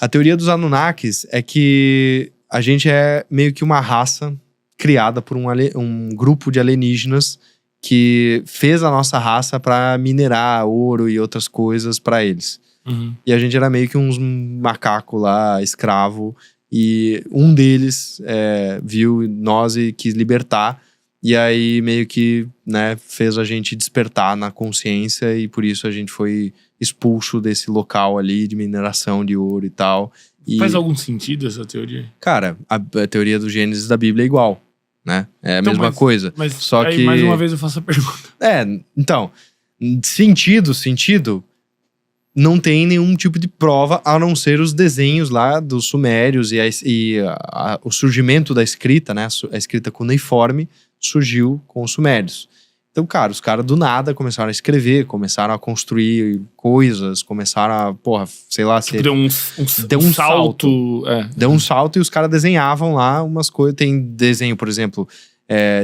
A teoria dos Anunnakis é que a gente é meio que uma raça criada por um grupo de alienígenas que fez a nossa raça para minerar ouro e outras coisas para eles. E a gente era meio que uns macacos lá, escravo. E um deles viu nós e quis libertar. E aí meio que, né, fez a gente despertar na consciência. E por isso a gente foi expulso desse local ali de mineração de ouro e tal. Faz algum sentido essa teoria? Cara, a teoria do Gênesis da Bíblia é igual, né? É a mesma coisa. Mas só aí, que... mais uma vez eu faço a pergunta. Então, sentido, não tem nenhum tipo de prova a não ser os desenhos lá dos sumérios e o surgimento da escrita, né? A escrita cuneiforme surgiu com os sumérios. Então, cara, os caras do nada começaram a escrever, começaram a construir coisas, começaram a, sei lá... Tipo, deu um salto. Deu um salto e os caras desenhavam lá umas coisas. Tem desenho, por exemplo,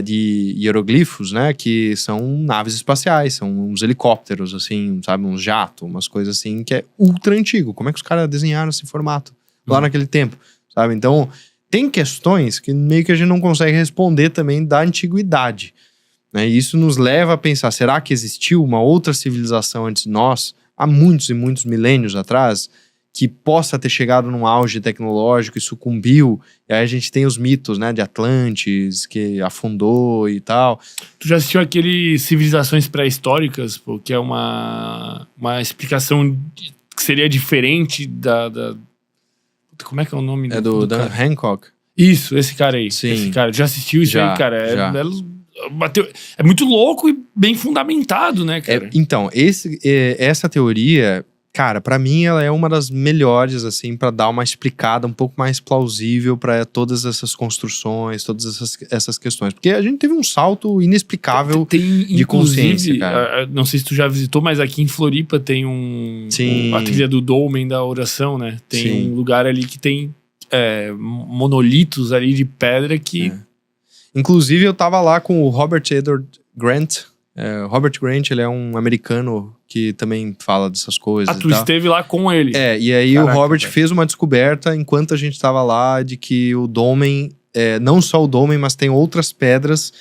de hieroglifos, né? Que são naves espaciais, são uns helicópteros, assim, sabe? Uns jatos, umas coisas assim, que é ultra antigo. Como é que os caras desenharam esse formato lá naquele tempo, sabe? Então, tem questões que meio que a gente não consegue responder também da antiguidade. E isso nos leva a pensar, será que existiu uma outra civilização antes de nós, há muitos e muitos milênios atrás, que possa ter chegado num auge tecnológico e sucumbiu? E aí a gente tem os mitos, né, de Atlantis, que afundou e tal. Tu já assistiu aquele Civilizações Pré-Históricas, pô, que é uma explicação que seria diferente da... Como é que é o nome? É do Dan Hancock? Isso, esse cara aí. Sim. Esse cara, já assistiu isso aí, cara? Já. É muito louco e bem fundamentado, né, cara? Então, essa teoria, cara, pra mim ela é uma das melhores, assim, pra dar uma explicada um pouco mais plausível pra todas essas construções, todas essas questões. Porque a gente teve um salto inexplicável de consciência, cara. Não sei se tu já visitou, mas aqui em Floripa tem a trilha do Dolmen da oração, né? Tem um lugar ali que tem monolitos ali de pedra que... Inclusive, eu tava lá com o Robert Edward Grant. Robert Grant, ele é um americano que também fala dessas coisas. Tu esteve lá com ele. E aí o Robert fez uma descoberta enquanto a gente tava lá de que o Dolmen, não só o Dolmen, mas tem outras pedras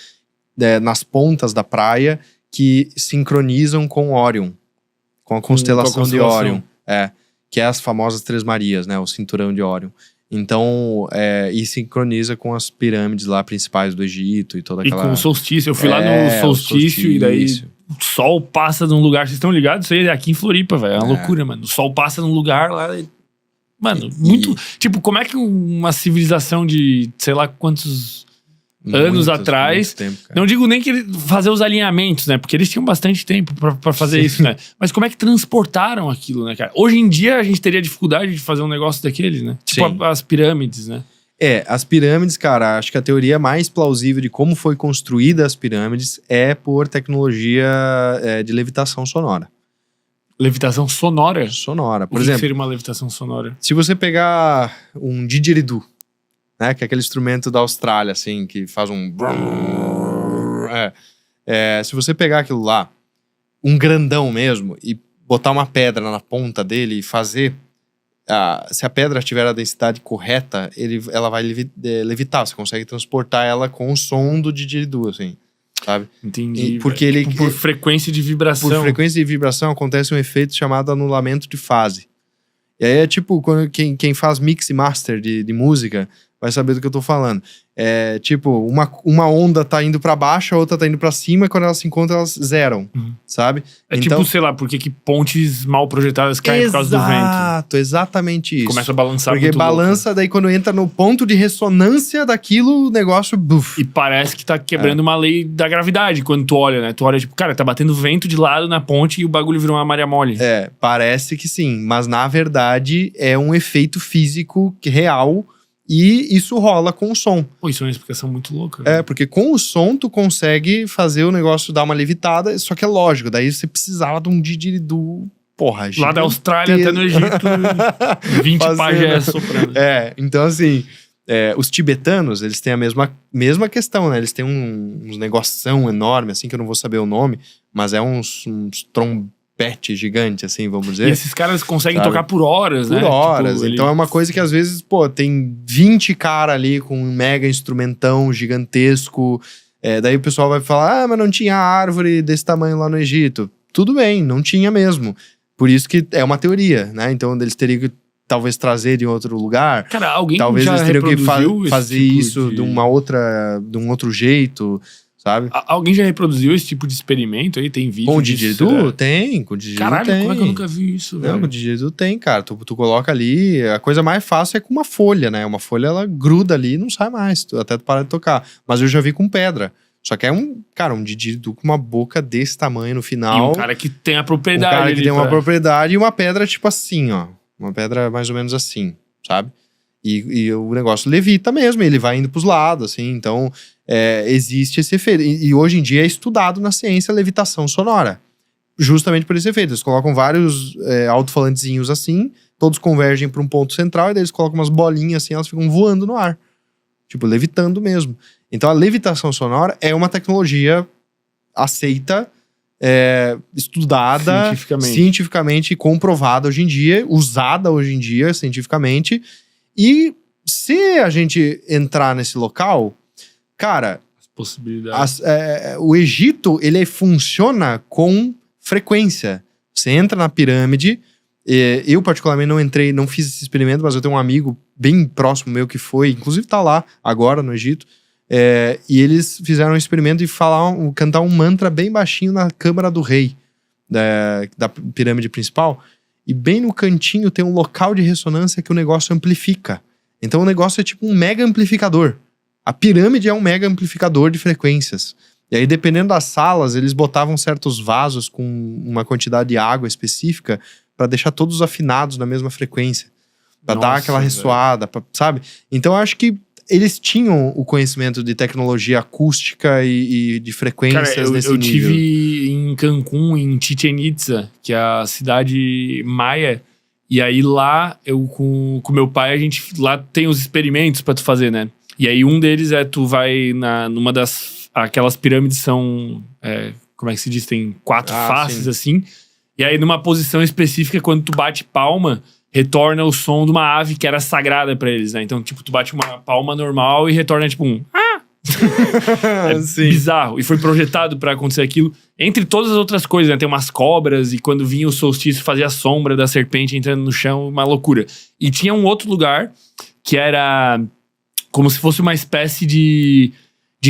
nas pontas da praia que sincronizam com Orion, com a constelação de Orion. Que é as famosas Três Marias, né? O cinturão de Orion. Então, e sincroniza com as pirâmides lá principais do Egito e toda aquela... E com o solstício. Eu fui lá no solstício e daí o sol passa num lugar... Vocês estão ligados? Isso aí é aqui em Floripa, velho. É uma loucura, mano. O sol passa num lugar lá... Mano, muito... Tipo, como é que uma civilização de sei lá quantos anos atrás... Tempo, não digo nem que fazer os alinhamentos, né? Porque eles tinham bastante tempo pra fazer isso, né? Mas como é que transportaram aquilo, né, cara? Hoje em dia a gente teria dificuldade de fazer um negócio daqueles, né? Tipo as pirâmides, né? As pirâmides, cara, acho que a teoria mais plausível de como foi construída as pirâmides é por tecnologia de levitação sonora. Levitação sonora? Sonora. Por exemplo, exemplo, o que seria uma levitação sonora? Se você pegar um didgeridoo, né, que é aquele instrumento da Austrália, assim, que faz um... se você pegar aquilo lá, um grandão mesmo, e botar uma pedra na ponta dele e fazer... se a pedra tiver a densidade correta, ela vai levitar. Você consegue transportar ela com o som do didgeridoo, assim, sabe? Entendi. Porque tipo, por frequência de vibração. Por frequência de vibração acontece um efeito chamado anulamento de fase. E aí é tipo, quem faz mix e master de música vai saber do que eu tô falando. Tipo, uma onda tá indo pra baixo, a outra tá indo pra cima, e quando elas se encontram, elas zeram, sabe? Então, tipo, sei lá, por que pontes mal projetadas caem por causa do vento? Exato, exatamente isso. Começa a balançar porque muito balança, louco. Daí quando entra no ponto de ressonância daquilo, o negócio... Buf. E parece que tá quebrando uma lei da gravidade quando tu olha, né? Tu olha, tipo, cara, tá batendo vento de lado na ponte e o bagulho virou uma Maria Mole. Parece que sim, mas na verdade é um efeito físico real. E isso rola com o som. Pô, isso é uma explicação muito louca. Né? Porque com o som tu consegue fazer o negócio dar uma levitada, só que é lógico, daí você precisava de um didgeridoo, porra, lá da Austrália até no Egito, 20 pajés soprando. Então assim, os tibetanos, eles têm a mesma questão, né? Eles têm uns negoção enorme, assim, que eu não vou saber o nome, mas é uns trompete pet gigante, assim, vamos dizer. E esses caras conseguem tocar por horas, né? Por horas. Tipo, então é uma coisa que às vezes, pô, tem 20 caras ali com um mega instrumentão gigantesco. Daí o pessoal vai falar, mas não tinha árvore desse tamanho lá no Egito. Tudo bem, não tinha mesmo. Por isso que é uma teoria, né? Então eles teriam que talvez trazer de outro lugar. Cara, alguém talvez já eles teriam que fazer tipo isso de um outro jeito, sabe? Alguém já reproduziu esse tipo de experimento aí? Tem vídeo com o disso? didgeridoo? Tem, com o didgeridoo Caralho, tem. como é que eu nunca vi isso, velho? Não, com o didgeridoo tem, cara. Tu coloca ali, a coisa mais fácil é com uma folha, né? Uma folha, ela gruda ali e não sai mais, até tu parar de tocar. Mas eu já vi com pedra. Só que é um didgeridoo com uma boca desse tamanho no final. E um cara que tem a propriedade. Um cara que tem uma propriedade e uma pedra tipo assim, ó. Uma pedra mais ou menos assim, sabe? E o negócio levita mesmo, ele vai indo pros lados, assim. Então, existe esse efeito. E hoje em dia é estudado na ciência a levitação sonora. Justamente por esse efeito. Eles colocam vários alto-falantezinhos assim, todos convergem para um ponto central, e daí eles colocam umas bolinhas assim, elas ficam voando no ar. Tipo, levitando mesmo. Então a levitação sonora é uma tecnologia aceita, estudada, cientificamente comprovada hoje em dia, usada hoje em dia cientificamente. E se a gente entrar nesse local, cara, as possibilidades. O Egito, ele funciona com frequência. Você entra na pirâmide. Eu particularmente não fiz esse experimento, mas eu tenho um amigo bem próximo meu que foi, inclusive tá lá agora no Egito, e eles fizeram um experimento de cantar um mantra bem baixinho na câmara do rei da pirâmide principal, e bem no cantinho tem um local de ressonância que o negócio amplifica. Então o negócio é tipo um mega amplificador. A pirâmide é um mega amplificador de frequências. E aí, dependendo das salas, eles botavam certos vasos com uma quantidade de água específica para deixar todos afinados na mesma frequência. Pra dar aquela ressoada, sabe? Então eu acho que eles tinham o conhecimento de tecnologia acústica e de frequências. Cara, nesse nível. Eu tive em Cancún, em Chichen Itza, que é a cidade maia. E aí lá, eu com meu pai, a gente lá tem os experimentos pra tu fazer, né? E aí um deles tu vai numa aquelas pirâmides são, como é que se diz? Tem 4 faces, sim. Assim. E aí numa posição específica, quando tu bate palma, retorna o som de uma ave que era sagrada pra eles, né? Então, tipo, tu bate uma palma normal e retorna, tipo, um... bizarro. E foi projetado pra acontecer aquilo. Entre todas as outras coisas, né? Tem umas cobras, e quando vinha o solstício, fazia a sombra da serpente entrando no chão, uma loucura. E tinha um outro lugar, que era como se fosse uma espécie de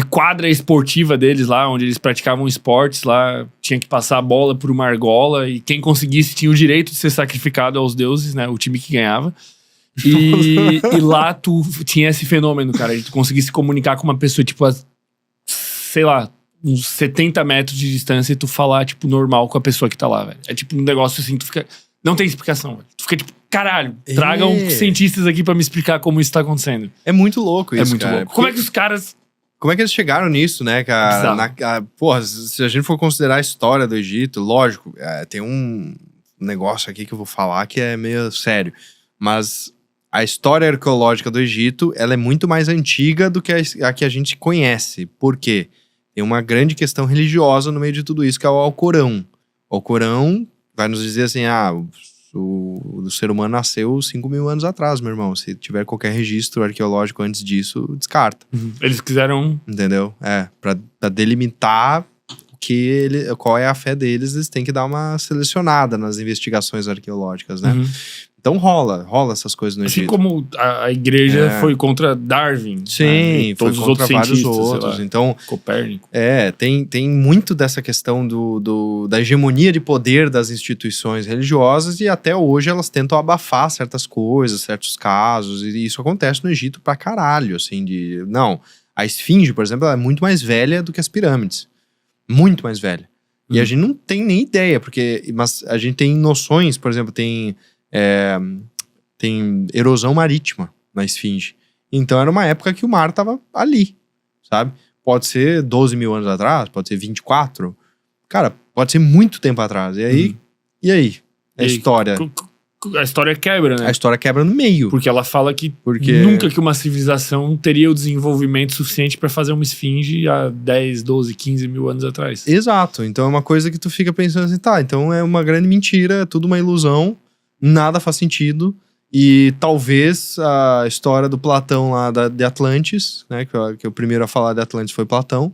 quadra esportiva deles lá, onde eles praticavam esportes lá, tinha que passar a bola por uma argola, e quem conseguisse tinha o direito de ser sacrificado aos deuses, né, o time que ganhava. E lá tu tinha esse fenômeno, cara, de tu conseguir se comunicar com uma pessoa, tipo, sei lá, uns 70 metros de distância, e tu falar, tipo, normal com a pessoa que tá lá, velho. É tipo um negócio assim, tu fica... Não tem explicação, velho. Tu fica tipo, caralho, tragam cientistas aqui pra me explicar como isso tá acontecendo. É muito louco isso, cara. Louco. Como é que os caras... Como é que eles chegaram nisso, né, cara? Porra, se a gente for considerar a história do Egito, lógico, tem um negócio aqui que eu vou falar que é meio sério. Mas a história arqueológica do Egito, ela é muito mais antiga do que a que a gente conhece. Por quê? Tem uma grande questão religiosa no meio de tudo isso, que é o Alcorão. O Alcorão vai nos dizer assim, o ser humano nasceu 5.000 anos atrás, meu irmão. Se tiver qualquer registro arqueológico antes disso, descarta. Eles quiseram... Entendeu? Pra delimitar qual é a fé deles, eles têm que dar uma selecionada nas investigações arqueológicas, né? Então rola essas coisas no Egito. Assim como a igreja foi contra Darwin. Sim, né? todos os outros vários outros. Então, Copérnico. Tem muito dessa questão da hegemonia de poder das instituições religiosas, e até hoje elas tentam abafar certas coisas, certos casos, e isso acontece no Egito pra caralho, assim, Não, a Esfinge, por exemplo, ela é muito mais velha do que as pirâmides. Muito mais velha. E a gente não tem nem ideia, mas a gente tem noções, por exemplo, tem erosão marítima na Esfinge. Então era uma época que o mar tava ali, sabe? Pode ser 12.000 anos atrás, pode ser 24. Cara, pode ser muito tempo atrás. E aí? E aí? A história. a história quebra, né? A história quebra no meio. Porque ela fala que nunca que uma civilização teria o desenvolvimento suficiente pra fazer uma esfinge há 10, 12, 15 mil anos atrás. Exato. Então é uma coisa que tu fica pensando assim, tá, então é uma grande mentira, é tudo uma ilusão, nada faz sentido. E talvez a história do Platão lá de Atlantis, né, que o primeiro a falar de Atlantis foi Platão,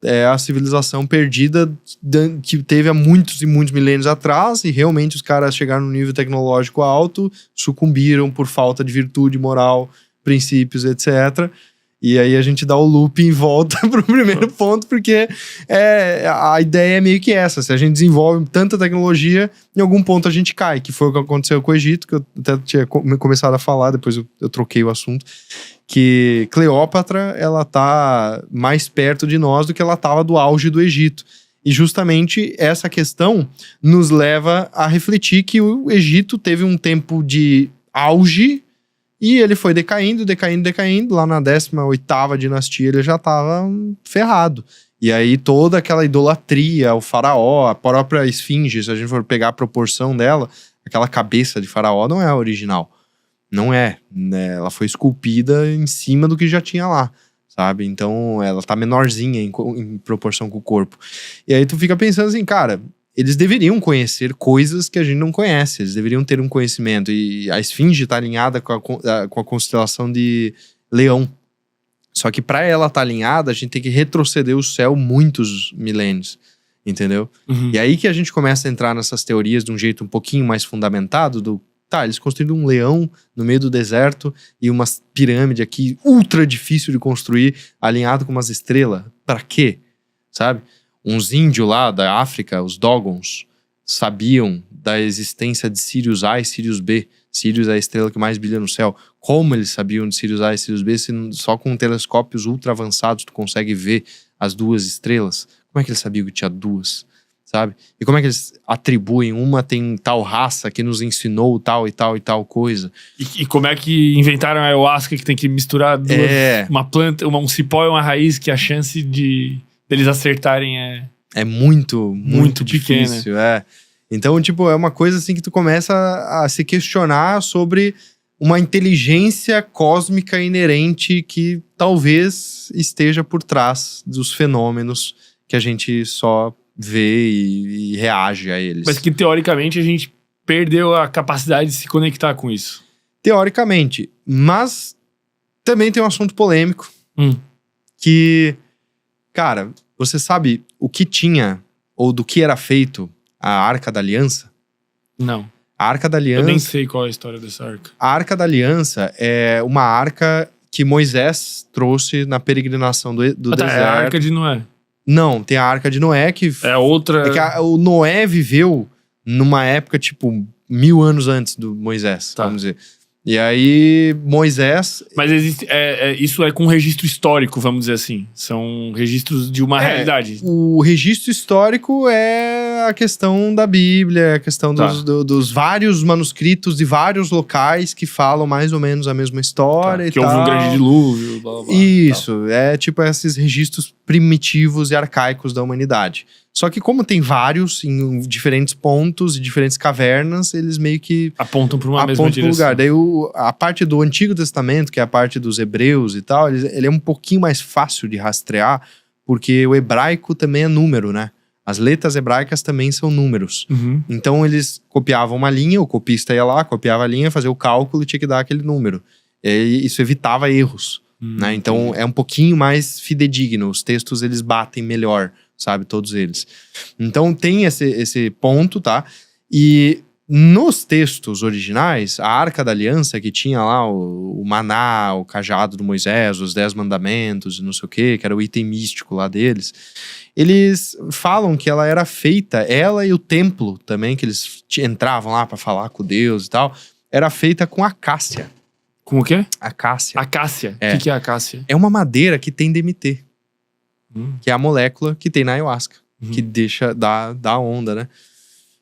é a civilização perdida que teve há muitos e muitos milênios atrás, e realmente os caras chegaram num nível tecnológico alto, sucumbiram por falta de virtude moral, princípios, etc. E aí a gente dá o loop em volta pro primeiro ponto, porque a ideia é meio que essa. Se a gente desenvolve tanta tecnologia, em algum ponto a gente cai, que foi o que aconteceu com o Egito, que eu até tinha começado a falar, depois eu troquei o assunto, que Cleópatra, ela tá mais perto de nós do que ela tava do auge do Egito. E justamente essa questão nos leva a refletir que o Egito teve um tempo de auge e ele foi decaindo. Lá na 18ª dinastia ele já tava ferrado. E aí toda aquela idolatria, o faraó, a própria esfinge, se a gente for pegar a proporção dela, aquela cabeça de faraó não é a original. Não é, né? Ela foi esculpida em cima do que já tinha lá, sabe? Então ela tá menorzinha em proporção com o corpo. E aí tu fica pensando assim, cara, eles deveriam conhecer coisas que a gente não conhece, eles deveriam ter um conhecimento. E a esfinge tá alinhada com a constelação de Leão. Só que para ela estar alinhada, a gente tem que retroceder o céu muitos milênios, entendeu? Uhum. E aí que a gente começa a entrar nessas teorias de um jeito um pouquinho mais fundamentado do eles construíram um leão no meio do deserto e uma pirâmide aqui ultra difícil de construir, alinhado com umas estrelas. Pra quê? Sabe? Uns índios lá da África, os Dogons, sabiam da existência de Sirius A e Sirius B. Sirius é a estrela que mais brilha no céu. Como eles sabiam de Sirius A e Sirius B se só com telescópios ultra avançados tu consegue ver as duas estrelas? Como é que eles sabiam que tinha duas? Sabe? E como é que eles atribuem? Uma tem tal raça que nos ensinou tal e tal e tal coisa. E como é que inventaram a ayahuasca, que tem que misturar duas, uma planta, um cipó e uma raiz, que a chance deles acertarem é muito difícil. Pequena. Então, tipo, é uma coisa assim que tu começa a se questionar sobre uma inteligência cósmica inerente que talvez esteja por trás dos fenômenos que a gente só vê e reage a eles. Mas que teoricamente a gente perdeu a capacidade de se conectar com isso. Teoricamente. Mas também tem um assunto polêmico. Que, cara, você sabe o que tinha ou do que era feito a Arca da Aliança? Não. A Arca da Aliança... Eu nem sei qual é a história dessa arca. A Arca da Aliança é uma arca que Moisés trouxe na peregrinação do deserto. É a Arca de Noé. Não, tem a Arca de Noé que... É outra... É que o Noé viveu numa época, tipo, 1000 anos antes do Moisés, vamos dizer. E aí, Moisés... Mas existe, isso é com registro histórico, vamos dizer assim. São registros de uma realidade. O registro histórico é a questão da Bíblia, a questão dos vários manuscritos de vários locais que falam mais ou menos a mesma história e que tal. houve um grande dilúvio, blá, blá, blá. Isso, é tipo esses registros primitivos e arcaicos da humanidade. Só que como tem vários em diferentes pontos e diferentes cavernas, eles meio que apontam para uma mesma direção. Lugar. Daí a parte do Antigo Testamento, que é a parte dos hebreus e tal, ele é um pouquinho mais fácil de rastrear, porque o hebraico também é número, né? As letras hebraicas também são números. Então eles copiavam uma linha, o copista ia lá, copiava a linha, fazia o cálculo e tinha que dar aquele número. E isso evitava erros, né? Então é um pouquinho mais fidedigno, os textos eles batem melhor, sabe? Todos eles. Então tem esse ponto, tá? E nos textos originais, a Arca da Aliança, que tinha lá o maná, o cajado do Moisés, os 10 mandamentos, não sei o que era o item místico lá deles, eles falam que ela era feita, ela e o templo também, que eles entravam lá pra falar com Deus e tal, era feita com acácia. Com o quê? Acácia. Acácia? O que é acácia? É uma madeira que tem DMT. Que é a molécula que tem na ayahuasca. Que dá onda, né?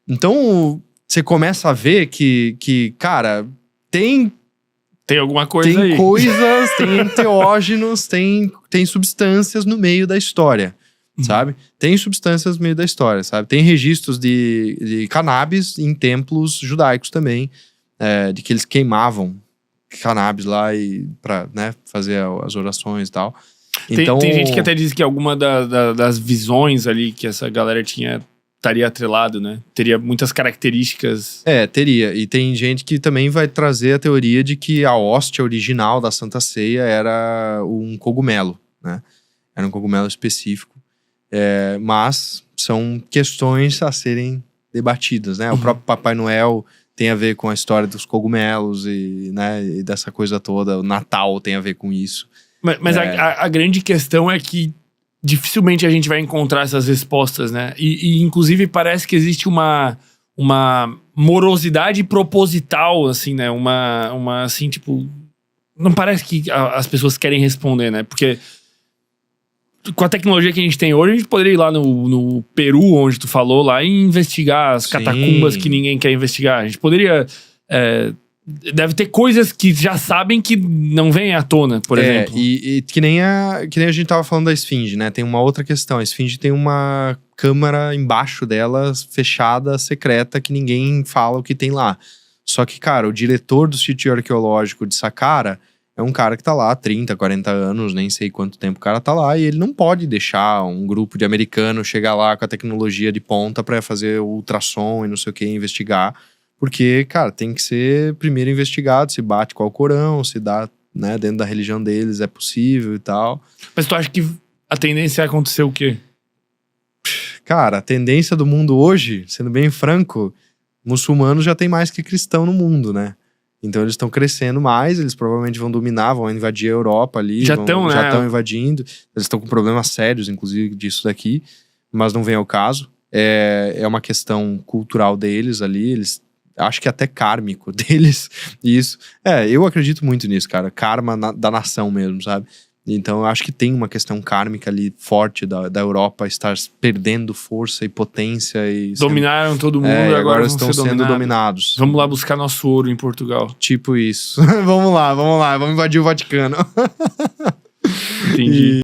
Então, você começa a ver que cara, tem alguma coisa aí. Tem coisas, tem enteógenos, tem substâncias no meio da história. sabe? Tem substâncias no meio da história, sabe? Tem registros de cannabis em templos judaicos também, de que eles queimavam cannabis lá pra, né, fazer as orações e tal. Então, tem gente que até diz que alguma das visões ali que essa galera tinha estaria atrelado, né? Teria muitas características. Teria. E tem gente que também vai trazer a teoria de que a hóstia original da Santa Ceia era um cogumelo, né? Era um cogumelo específico. Mas são questões a serem debatidas, né? O próprio Papai Noel tem a ver com a história dos cogumelos né, e dessa coisa toda. O Natal tem a ver com isso. Mas a grande questão é que dificilmente a gente vai encontrar essas respostas, né? E inclusive parece que existe uma morosidade proposital, assim, né? Uma assim, tipo... Não parece que as pessoas querem responder, né? Porque com a tecnologia que a gente tem hoje, a gente poderia ir lá no Peru, onde tu falou, lá e investigar as catacumbas que ninguém quer investigar. A gente poderia... Deve ter coisas que já sabem que não vêm à tona, por exemplo. E que nem a gente tava falando da Esfinge, né? Tem uma outra questão. A Esfinge tem uma câmara embaixo dela, fechada, secreta, que ninguém fala o que tem lá. Só que, cara, o diretor do sítio arqueológico de Saqqara é um cara que tá lá há 30, 40 anos, nem sei quanto tempo o cara tá lá, e ele não pode deixar um grupo de americanos chegar lá com a tecnologia de ponta pra fazer o ultrassom e não sei o que, investigar. Porque, cara, tem que ser primeiro investigado, se bate com o Alcorão, se dá, né, dentro da religião deles é possível e tal. Mas tu acha que a tendência é acontecer o quê? Cara, a tendência do mundo hoje, sendo bem franco, muçulmanos já tem mais que cristão no mundo, né? Então eles estão crescendo mais, eles provavelmente vão dominar, vão invadir a Europa ali. Já estão invadindo. Eles estão com problemas sérios, inclusive, disso daqui. Mas não vem ao caso. É uma questão cultural deles ali, eles... Acho que até kármico deles, isso. Eu acredito muito nisso, cara. Karma da nação mesmo, sabe? Então eu acho que tem uma questão kármica ali forte da Europa estar perdendo força e potência. Dominaram todo mundo e agora estão sendo dominados. Vamos lá buscar nosso ouro em Portugal. Tipo isso. Vamos lá. Vamos invadir o Vaticano. Entendi.